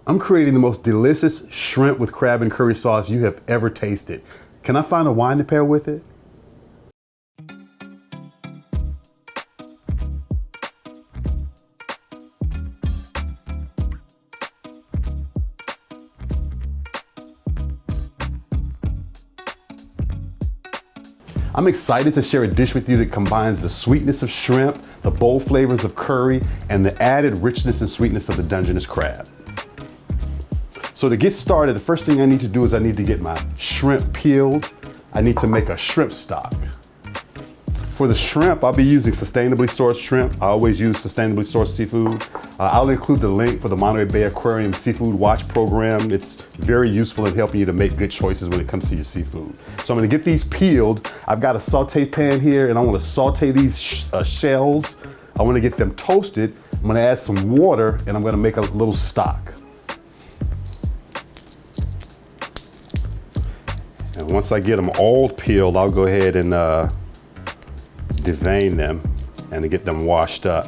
I'm creating the most delicious shrimp with crab and curry sauce you have ever tasted. Can I find a wine to pair with it? I'm excited to share a dish with you that combines the sweetness of shrimp, the bold flavors of curry, and the added richness and sweetness of the Dungeness crab. So to get started, the first thing I need to do is I need to get my shrimp peeled. I need to make a shrimp stock. For the shrimp, I'll be using sustainably sourced shrimp. I always use sustainably sourced seafood. I'll include the link for the Monterey Bay Aquarium Seafood Watch program. It's very useful in helping you to make good choices when it comes to your seafood. So I'm gonna get these peeled. I've got a saute pan here and I wanna saute these shells. I wanna get them toasted. I'm gonna add some water and I'm gonna make a little stock. And once I get them all peeled, I'll go ahead and devein them and to get them washed up.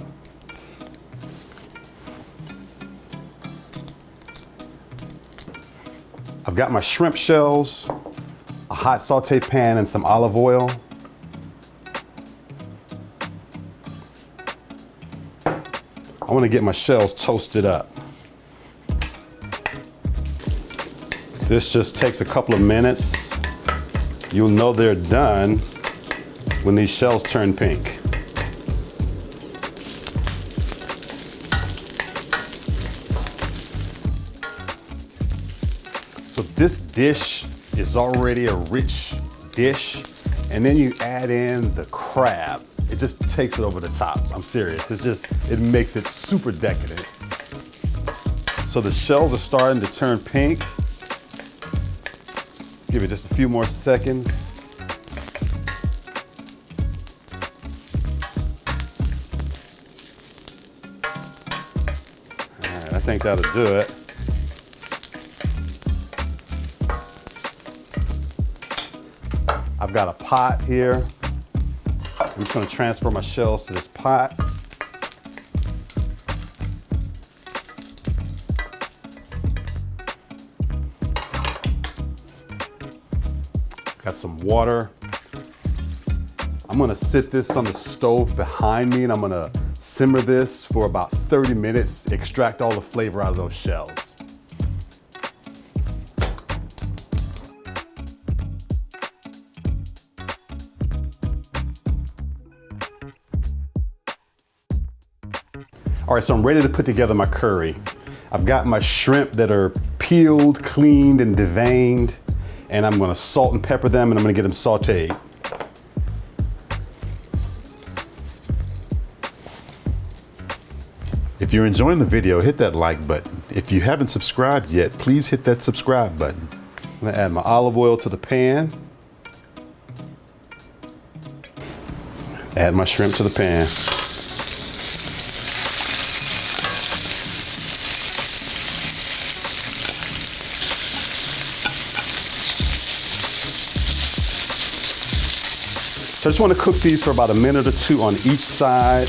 I've got my shrimp shells, a hot saute pan and some olive oil. I want to get my shells toasted up. This just takes a couple of minutes. You'll know they're done when these shells turn pink. So this dish is already a rich dish, and then you add in the crab. It just takes it over the top. I'm serious. It makes it super decadent. So the shells are starting to turn pink. Give it just a few more seconds. All right, I think that'll do it. I've got a pot here. I'm just gonna transfer my shells to this pot. Got some water. I'm gonna sit this on the stove behind me and I'm gonna simmer this for about 30 minutes, extract all the flavor out of those shells. All right, so I'm ready to put together my curry. I've got my shrimp that are peeled, cleaned, and deveined, and I'm gonna salt and pepper them, and I'm gonna get them sauteed. If you're enjoying the video, hit that like button. If you haven't subscribed yet, please hit that subscribe button. I'm gonna add my olive oil to the pan. Add my shrimp to the pan. So I just want to cook these for about a minute or two on each side.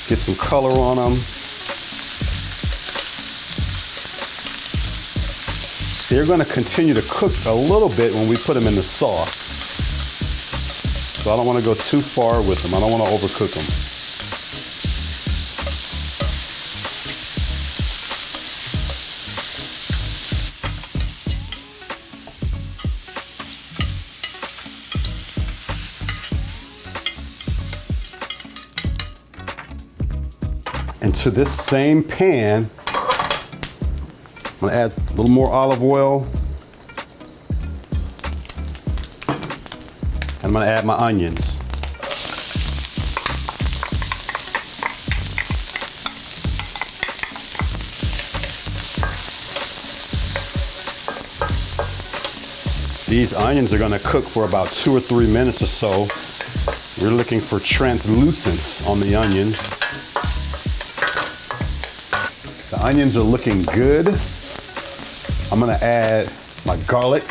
Get some color on them. They're going to continue to cook a little bit when we put them in the sauce. So I don't want to go too far with them. I don't want to overcook them. And to this same pan, I'm gonna add a little more olive oil. And I'm gonna add my onions. These onions are gonna cook for about 2 or 3 minutes or so. We're looking for translucence on the onions. The onions are looking good. I'm gonna add my garlic.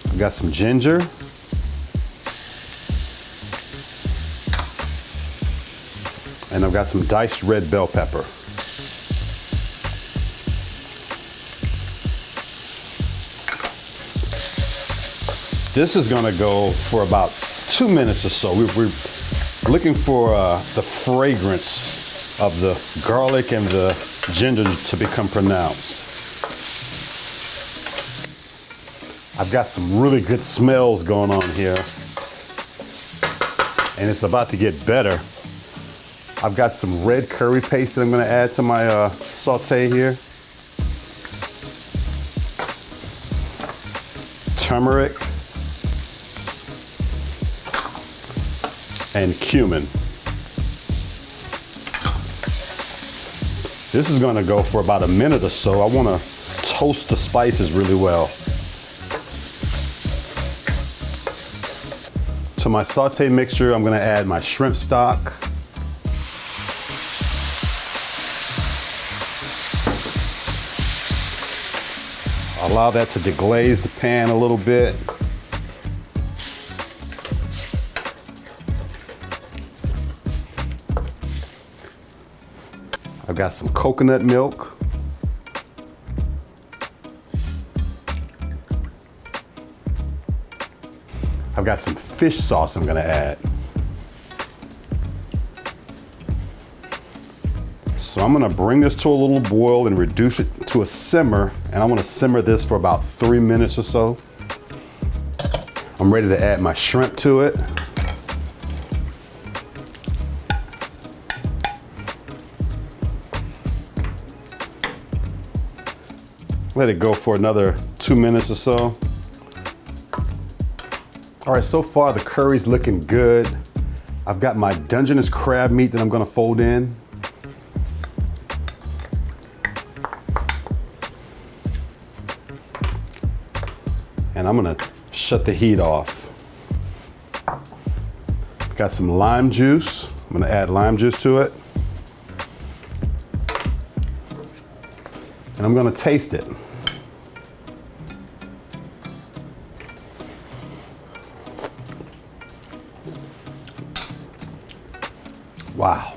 I've got some ginger. And I've got some diced red bell pepper. This is gonna go for about 2 minutes or so. We're looking for the fragrance of the garlic and the ginger to become pronounced. I've got some really good smells going on here, and it's about to get better. I've got some red curry paste that I'm gonna add to my saute here. Turmeric and cumin. This is gonna go for about a minute or so. I wanna toast the spices really well. To my saute mixture, I'm gonna add my shrimp stock. Allow that to deglaze the pan a little bit. I've got some coconut milk. I've got some fish sauce I'm gonna add. So I'm gonna bring this to a little boil and reduce it to a simmer, and I wanna simmer this for about 3 minutes or so. I'm ready to add my shrimp to it. Let it go for another 2 minutes or so. All right, so far the curry's looking good. I've got my Dungeness crab meat that I'm gonna fold in. And I'm gonna shut the heat off. Got some lime juice. I'm gonna add lime juice to it. And I'm gonna taste it. Wow.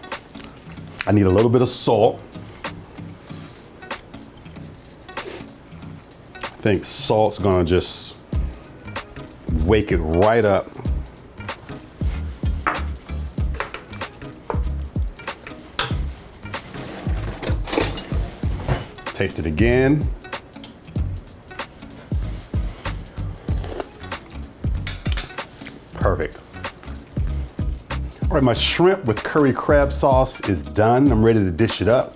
I need a little bit of salt. I think salt's gonna just wake it right up. Taste it again. Perfect. All right, my shrimp with curry crab sauce is done. I'm ready to dish it up.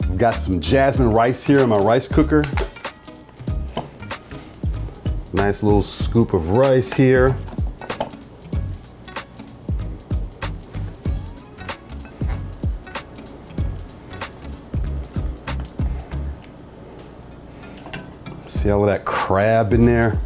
I've got some jasmine rice here in my rice cooker. Nice little scoop of rice here. See all of that crab in there?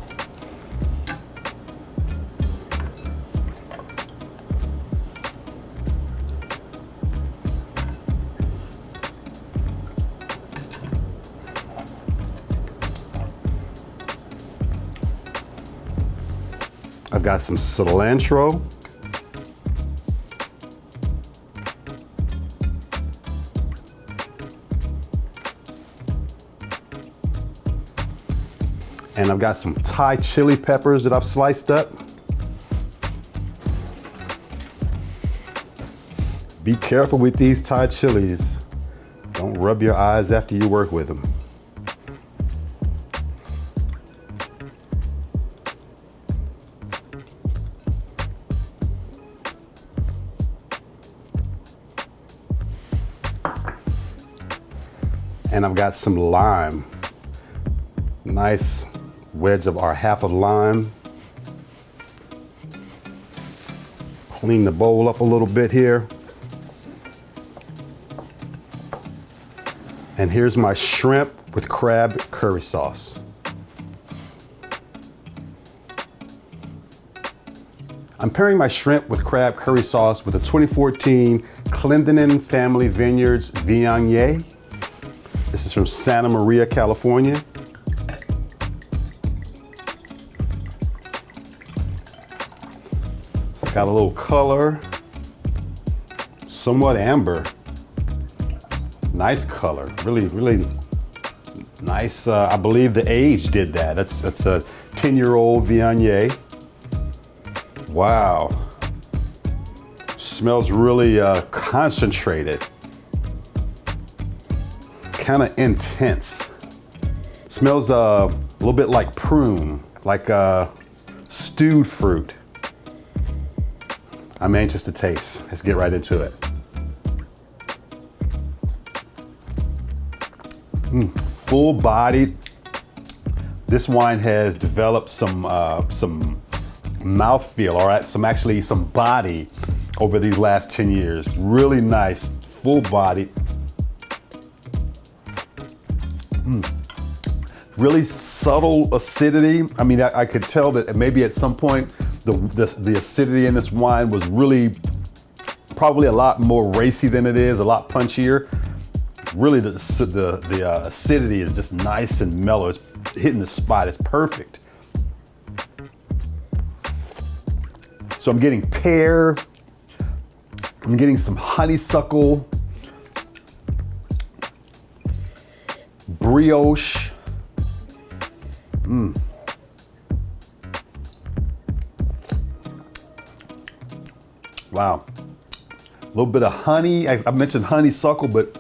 I've got some cilantro. And I've got some Thai chili peppers that I've sliced up. Be careful with these Thai chilies. Don't rub your eyes after you work with them. And I've got some lime. Nice wedge of our half of lime. Clean the bowl up a little bit here. And here's my shrimp with crab curry sauce. I'm pairing my shrimp with crab curry sauce with a 2014 Clendenen Family Vineyards Viognier. This is from Santa Maria, California. Got a little color, somewhat amber. Nice color, really, really nice. I believe the age did that. That's a 10-year-old Viognier. Wow. Smells really concentrated. Kind of intense. Smells a little bit like prune, like stewed fruit. I'm anxious to taste. Let's get right into it. Full bodied. This wine has developed some mouthfeel, all right, some body over these last 10 years. Really nice, full bodied. Really subtle acidity. I mean, I could tell that maybe at some point the acidity in this wine was really probably a lot more racy than it is, a lot punchier. Really, the acidity is just nice and mellow. It's hitting the spot. It's perfect. So I'm getting pear. I'm getting some honeysuckle, brioche. Wow. A little bit of honey. I mentioned honeysuckle, but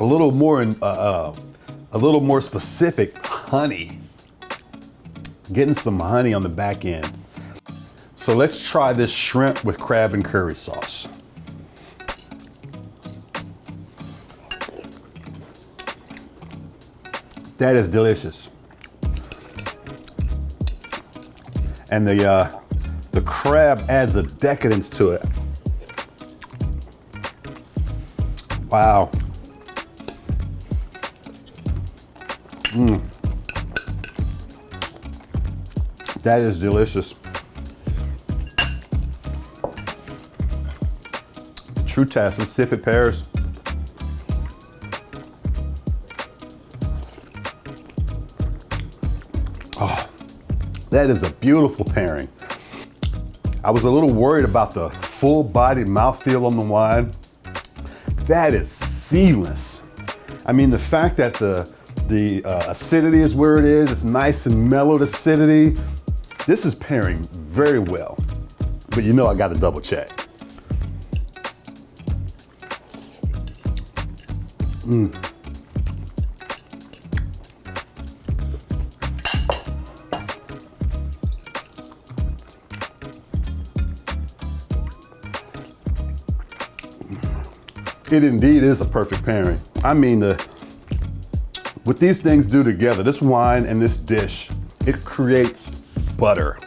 a little more specific, honey. Getting some honey on the back end. So let's try this shrimp with crab and curry sauce. That is delicious. And the crab adds a decadence to it. Wow. That is delicious. True test, let's see if it pairs. Oh, that is a beautiful pairing. I was a little worried about the full-bodied mouthfeel on the wine. That is seamless. I mean, the fact that the acidity is where it is, it's nice and mellowed acidity. This is pairing very well, but you know I got to double check. It indeed is a perfect pairing. I mean, what these things do together, this wine and this dish, it creates butter.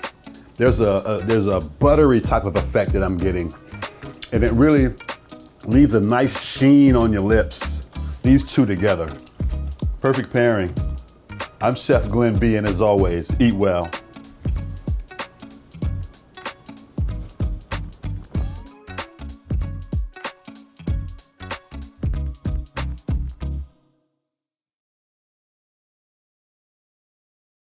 There's a buttery type of effect that I'm getting, and it really leaves a nice sheen on your lips. These two together, perfect pairing. I'm Chef Glenn B, and as always, eat well.